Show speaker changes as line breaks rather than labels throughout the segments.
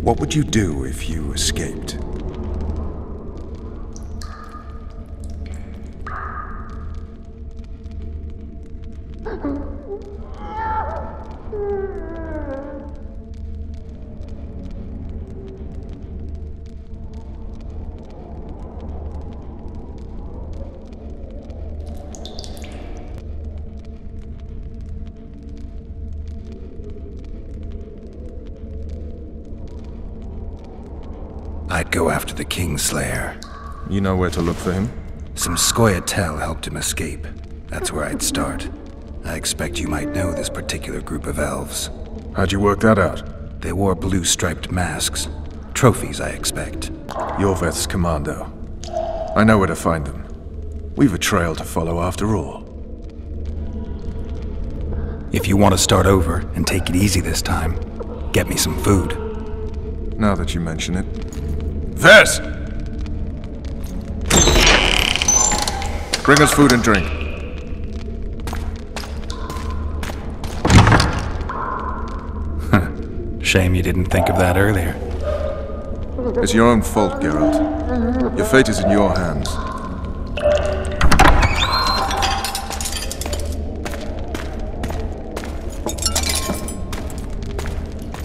What would you do if you escaped?
I'd go after the Kingslayer.
You know where to look for him?
Some Scoia'tael helped him escape. That's where I'd start. I expect you might know this particular group of elves.
How'd you work that out?
They wore blue striped masks. Trophies, I expect.
Yorveth's commando. I know where to find them. We've a trail to follow after all.
If you want to start over and take it easy this time, get me some food.
Now that you mention it. Vess! Bring us food and drink.
Shame you didn't think of that earlier.
It's your own fault, Geralt. Your fate is in your hands.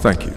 Thank you.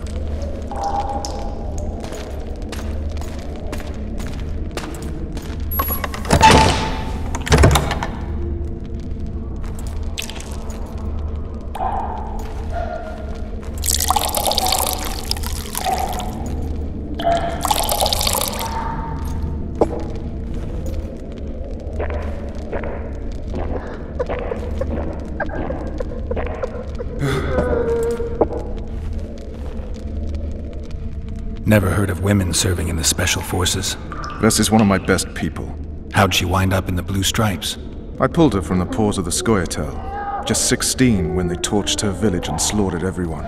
Never heard of women serving in the Special Forces.
Vess is one of my best people.
How'd she wind up in the Blue Stripes?
I pulled her from the paws of the Scoia'tael. Just 16 when they torched her village and slaughtered everyone.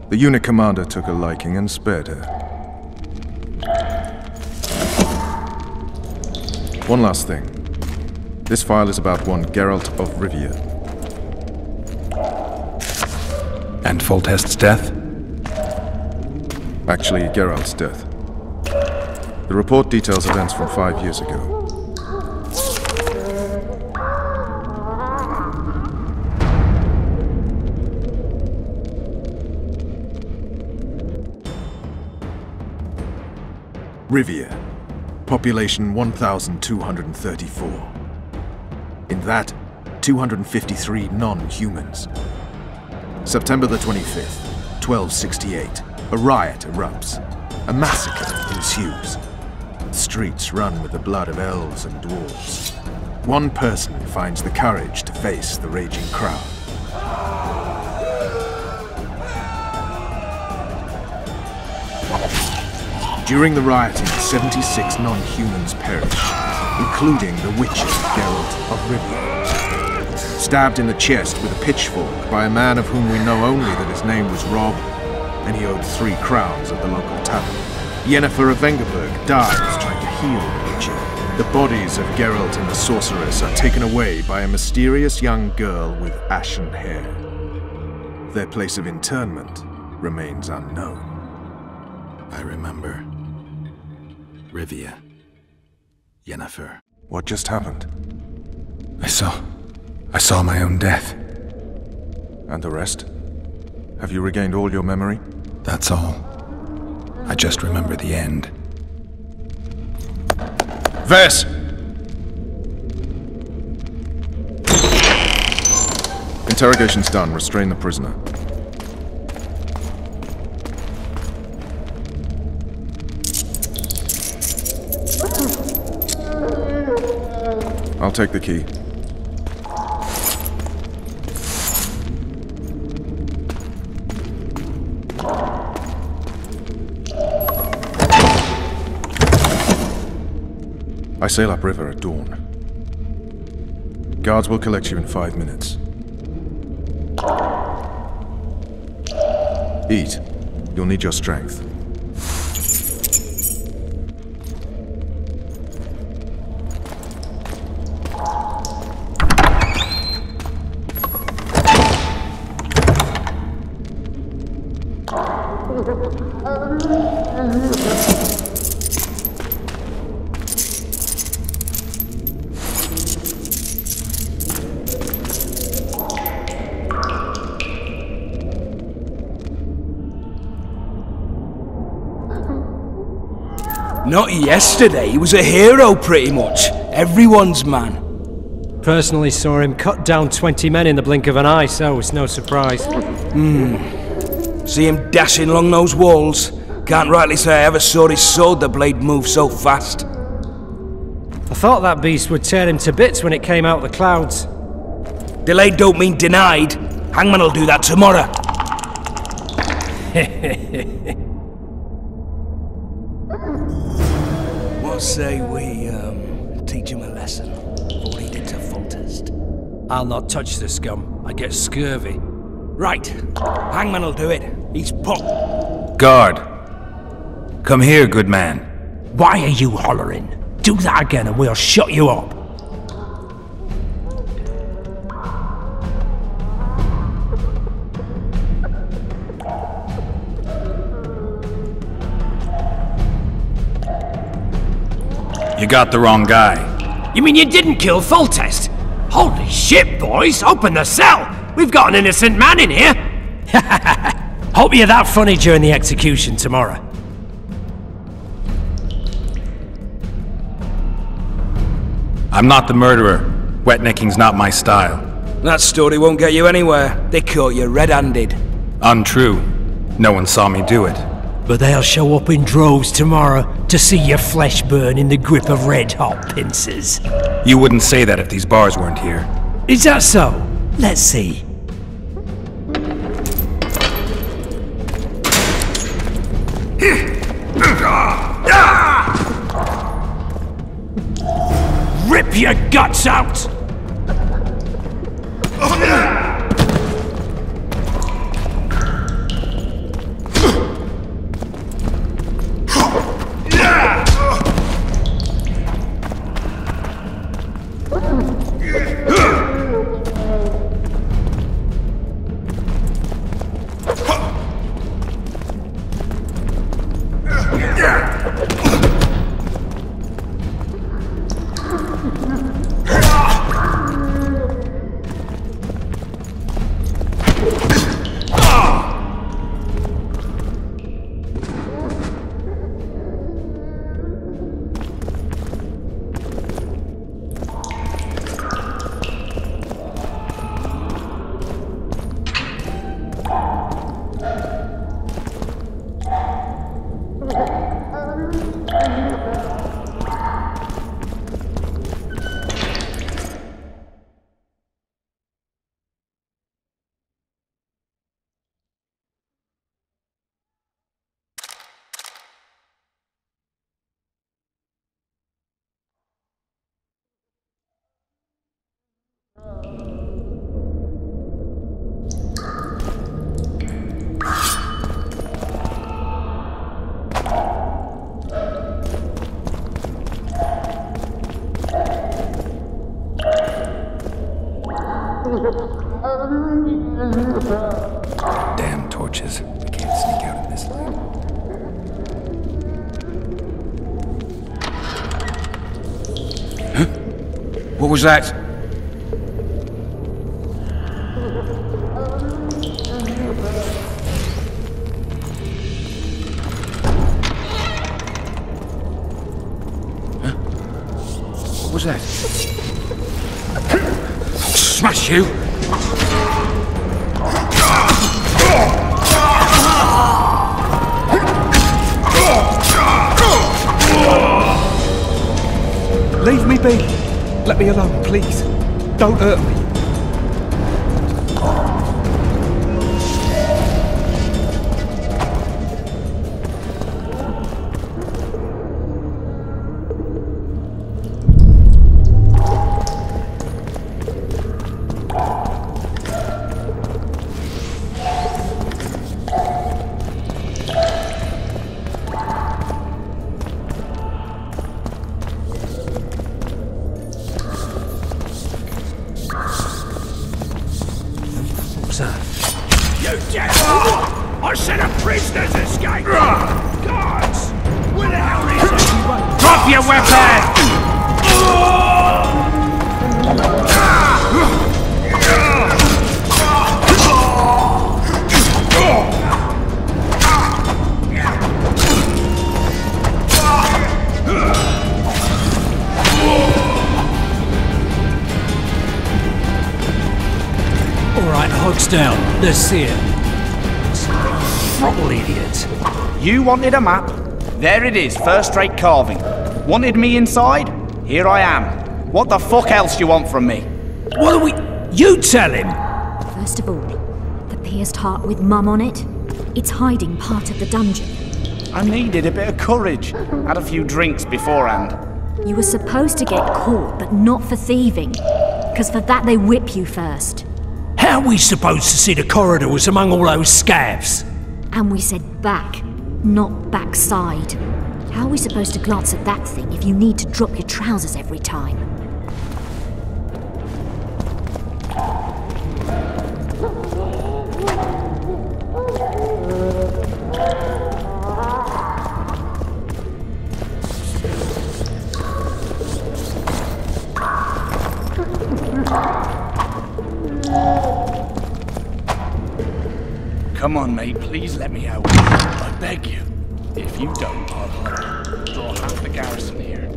The unit commander took a liking and spared her. One last thing. This file is about one Geralt of Rivia.
And Foltest's death?
Actually, Geralt's death. The report details events from 5 years ago. Rivia. Population 1,234. In that, 253 non-humans. September the 25th, 1268. A riot erupts. A massacre ensues. The streets run with the blood of elves and dwarves. One person finds the courage to face the raging crowd. During the rioting, 76 non-humans perish, including the Witcher, Geralt of Rivia. Stabbed in the chest with a pitchfork by a man of whom we know only that his name was Rob, and he owed 3 crowns at the local tavern. Yennefer of Vengerberg dies trying to heal the Witcher. The bodies of Geralt and the sorceress are taken away by a mysterious young girl with ashen hair. Their place of interment remains unknown.
I remember. Rivia. Yennefer.
What just happened?
I saw my own death.
And the rest? Have you regained all your memory?
That's all. I just remember the end.
Vess! Interrogation's done. Restrain the prisoner. I'll take the key. I sail upriver at dawn. Guards will collect you in 5 minutes. Eat. You'll need your strength.
Not yesterday, he was a hero pretty much. Everyone's man.
Personally saw him cut down 20 men in the blink of an eye, so it's no surprise.
See him dashing along those walls. Can't rightly say I ever saw his sword the blade move so fast.
I thought that beast would tear him to bits when it came out of the clouds.
Delayed don't mean denied. Hangman will do that tomorrow. What say we, teach him a lesson? What he did to Foltest.
I'll not touch the scum. I get scurvy.
Right. Hangman will do it. He's pop.
Guard. Come here, good man.
Why are you hollering? Do that again and we'll shut you up.
You got the wrong guy.
You mean you didn't kill Foltest? Holy shit, boys! Open the cell! We've got an innocent man in here! Hope you're that funny during the execution tomorrow.
I'm not the murderer. Wetnecking's not my style.
That story won't get you anywhere. They caught you red-handed.
Untrue. No one saw me do it.
But they'll show up in droves tomorrow to see your flesh burn in the grip of red-hot pincers.
You wouldn't say that if these bars weren't here.
Is that so? Let's see. Rip your guts out!
Damn torches. We can't sneak out of this light.
Huh? What was that? Huh? What was that? Smash you!
Leave me be. Let me alone, please. Don't hurt me.
You dead!
I said a prisoner's escaped! Guards! Where the hell is he? Drop your weapon!
Alright, hogs down. Let's see it. Throttle idiot.
You wanted a map? There it is, first-rate carving. Wanted me inside? Here I am. What the fuck else do you want from me?
What are we... You tell him!
First of all, the pierced heart with Mum on it. It's hiding part of the dungeon.
I needed a bit of courage. Had a few drinks beforehand.
You were supposed to get caught, but not for thieving. Because for that they whip you first.
How are we supposed to see the corridors among all those scavs?
And we said back, not backside. How are we supposed to glance at that thing if you need to drop your trousers every time?
Come on, mate, please let me out. I beg you. If you don't, I'll draw half the garrison here.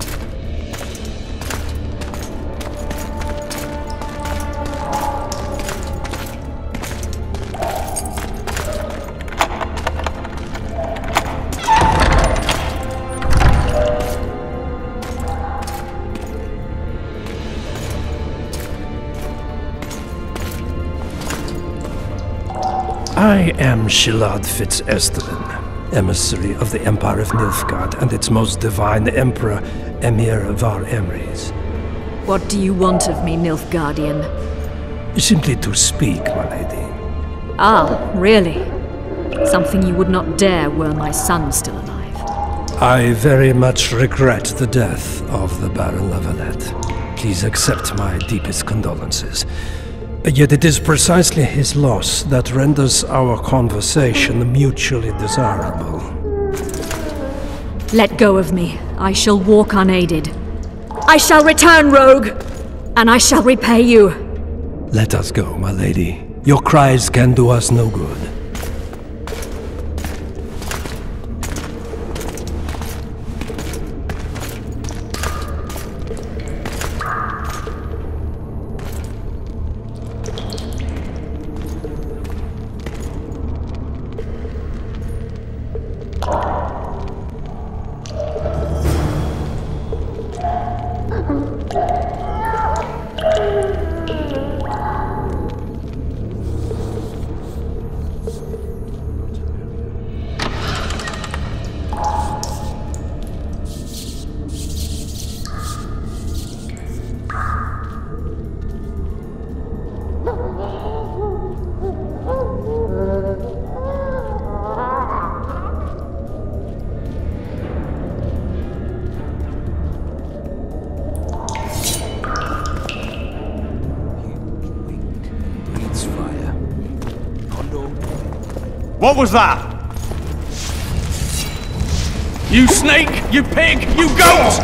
I am Shilad Fitz-Esteren, emissary of the Empire of Nilfgaard and its most divine Emperor, Emir Var Emrys.
What do you want of me, Nilfgaardian?
Simply to speak, my lady.
Ah, really? Something you would not dare were my son still alive.
I very much regret the death of the Baron Lavalette. Please accept my deepest condolences. Yet it is precisely his loss that renders our conversation mutually desirable.
Let go of me. I shall walk unaided. I shall return, rogue! And I shall repay you.
Let us go, my lady. Your cries can do us no good.
What was that? You snake! You pig! You goat!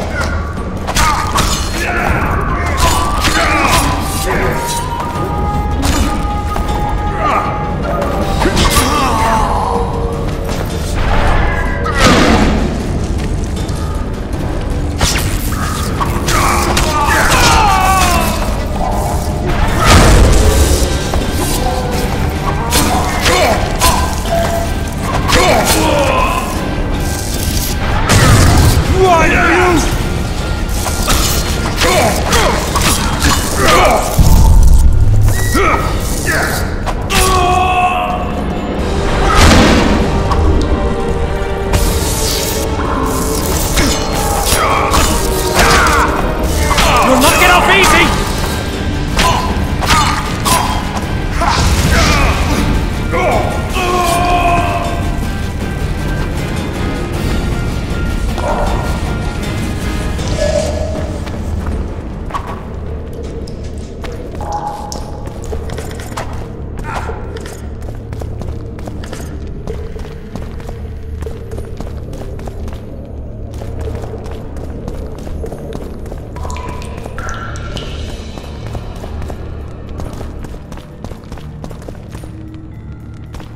Why are you?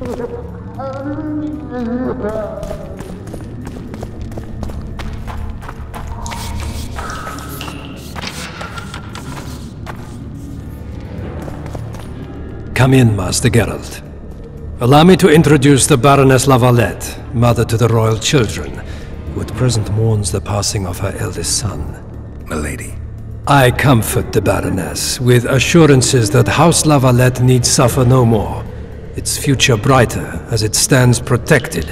Come in, Master Geralt. Allow me to introduce the Baroness Lavalette, mother to the royal children, who at present mourns the passing of her eldest son.
Milady.
I comfort the Baroness with assurances that House Lavalette need suffer no more, its future brighter as it stands protected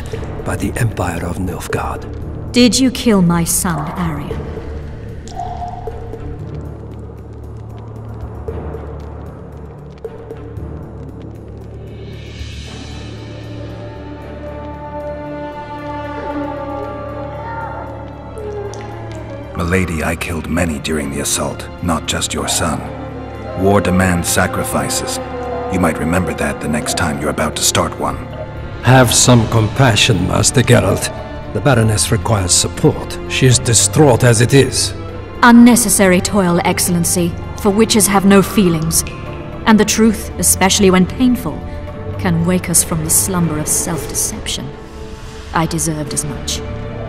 by the Empire of Nilfgaard.
Did you kill my son, Aryan?
Milady, I killed many during the assault, not just your son. War demands sacrifices. You might remember that the next time you're about to start one.
Have some compassion, Master Geralt. The Baroness requires support. She is distraught as it is.
Unnecessary toil, Excellency, for witches have no feelings. And the truth, especially when painful, can wake us from the slumber of self-deception. I deserved as much.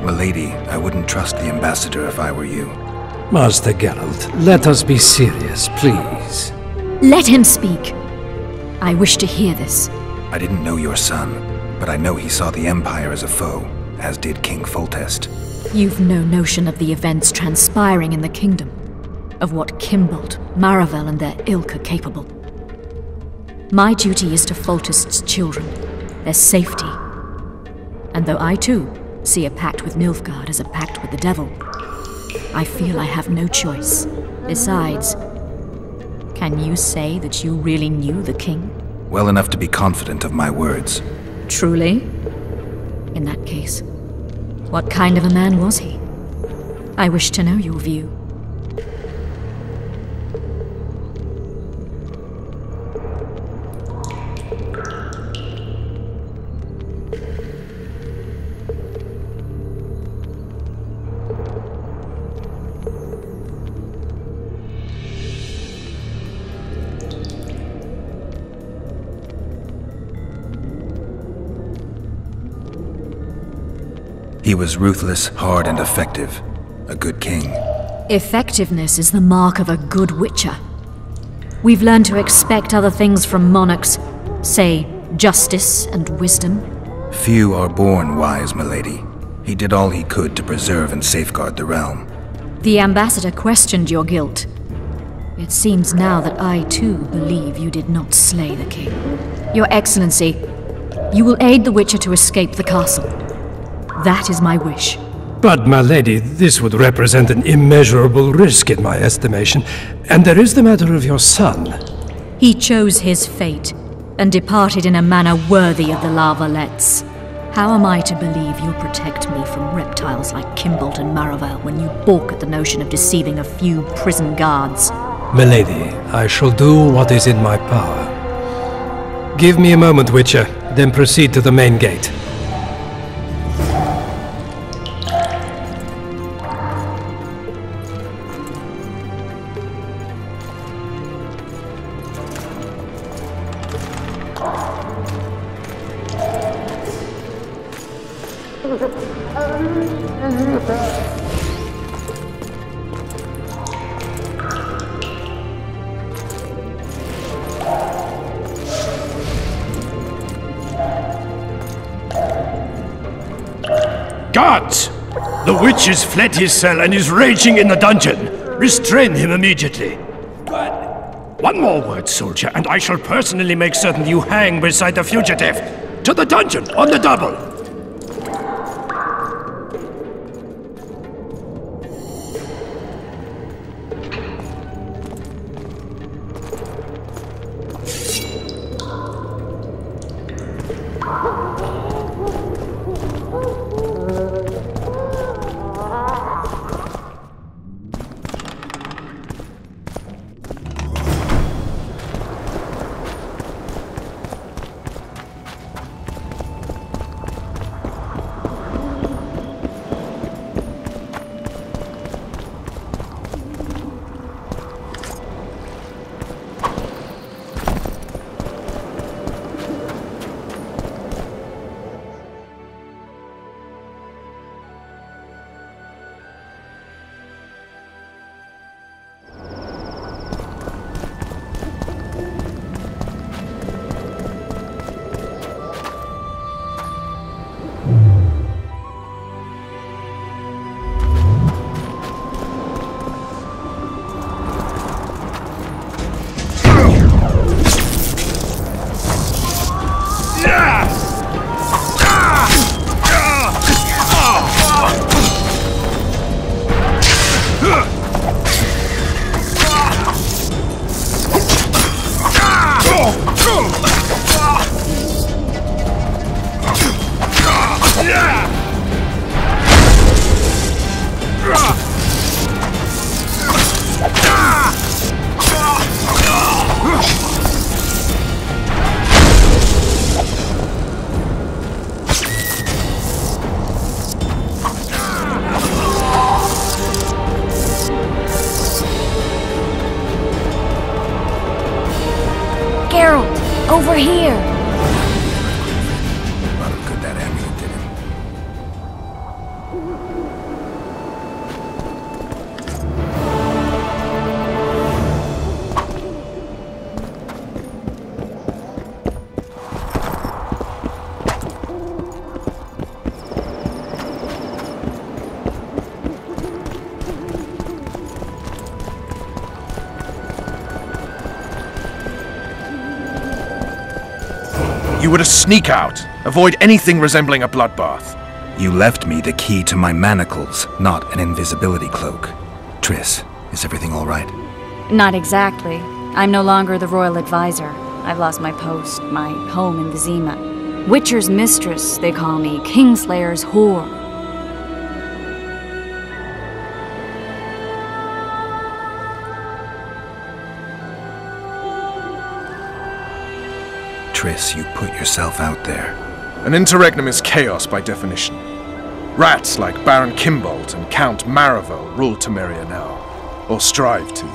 Milady, I wouldn't trust the ambassador if I were you.
Master Geralt, let us be serious, please.
Let him speak. I wish to hear this.
I didn't know your son, but I know he saw the Empire as a foe, as did King Foltest.
You've no notion of the events transpiring in the kingdom, of what Kimbold, Maravel and their ilk are capable. My duty is to Foltest's children, their safety. And though I too see a pact with Nilfgaard as a pact with the devil, I feel I have no choice. Besides, can you say that you really knew the king?
Well enough to be confident of my words.
Truly? In that case, what kind of a man was he? I wish to know your view.
He was ruthless, hard, and effective. A good king.
Effectiveness is the mark of a good witcher. We've learned to expect other things from monarchs, say, justice and wisdom.
Few are born wise, milady. He did all he could to preserve and safeguard the realm.
The ambassador questioned your guilt. It seems now that I too believe you did not slay the king. Your Excellency, you will aid the witcher to escape the castle. That is my wish.
But, my lady, this would represent an immeasurable risk in my estimation. And there is the matter of your son.
He chose his fate, and departed in a manner worthy of the Lavalettes. How am I to believe you'll protect me from reptiles like Kimbold and Maravel when you balk at the notion of deceiving a few prison guards?
Milady, I shall do what is in my power. Give me a moment, Witcher, then proceed to the main gate.
Guards! The witch has fled his cell and is raging in the dungeon. Restrain him immediately. But one more word, soldier, and I shall personally make certain you hang beside the fugitive. To the dungeon, on the double!
You were to sneak out. Avoid anything resembling a bloodbath.
You left me the key to my manacles, not an invisibility cloak. Triss, is everything all right?
Not exactly. I'm no longer the royal advisor. I've lost my post, my home in Vizima. Witcher's mistress, they call me. Kingslayer's whore.
Triss, you put yourself out there.
An interregnum is chaos by definition. Rats like Baron Kimbolt and Count Maravel rule Temeria now, or strive to.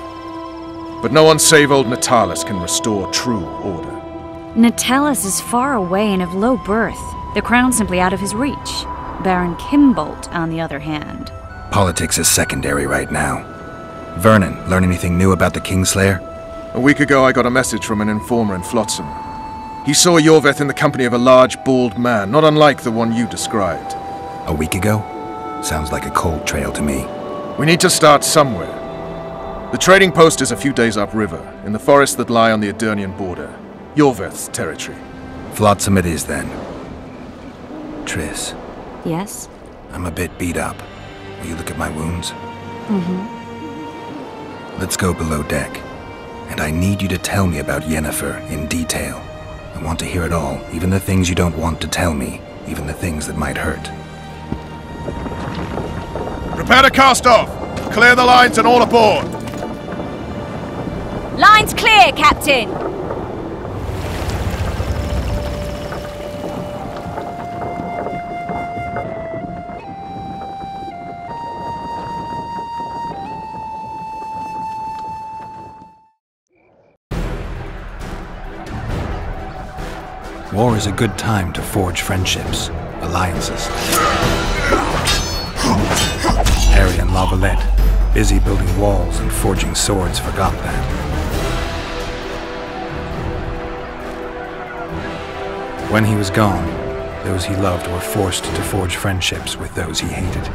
But no one save old Natalis can restore true order.
Natalis is far away and of low birth. The crown's simply out of his reach. Baron Kimbolt, on the other hand.
Politics is secondary right now. Vernon, learn anything new about the Kingslayer?
A week ago I got a message from an informer in Flotsam. He saw Yorveth in the company of a large, bald man, not unlike the one you described.
A week ago? Sounds like a cold trail to me.
We need to start somewhere. The trading post is a few days upriver, in the forests that lie on the Edirnian border. Yorveth's territory.
Flotsam it is, then. Triss.
Yes?
I'm a bit beat up. Will you look at my wounds? Let's go below deck. And I need you to tell me about Yennefer in detail. I want to hear it all, even the things you don't want to tell me, even the things that might hurt.
Prepare to cast off! Clear the lines and all aboard!
Lines clear, Captain!
War is a good time to forge friendships, alliances. Harry and Lavalette, busy building walls and forging swords, forgot that. When he was gone, those he loved were forced to forge friendships with those he hated.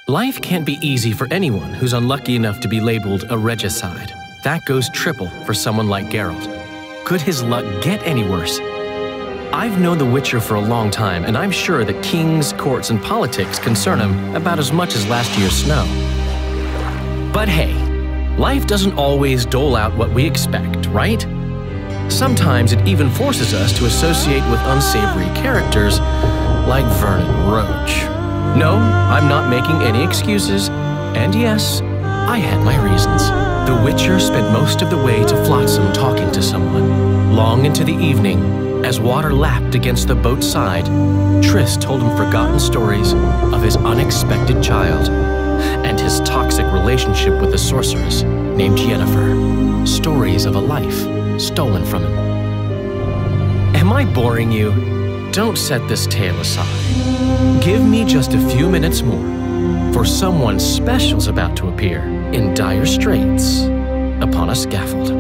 Life can't be easy for anyone who's unlucky enough to be labeled a regicide. That goes triple for someone like Geralt. Could his luck get any worse? I've known the Witcher for a long time, and I'm sure that kings, courts, and politics concern him about as much as last year's snow. But hey, life doesn't always dole out what we expect, right? Sometimes it even forces us to associate with unsavory characters like Vernon Roach. No, I'm not making any excuses, and yes, I had my reasons. The Witcher spent most of the way to Flotsam talking to someone. Long into the evening, as water lapped against the boat's side, Triss told him forgotten stories of his unexpected child and his toxic relationship with a sorceress named Yennefer. Stories of a life stolen from him. Am I boring you? Don't set this tale aside. Give me just a few minutes more, for someone special's about to appear in dire straits upon a scaffold.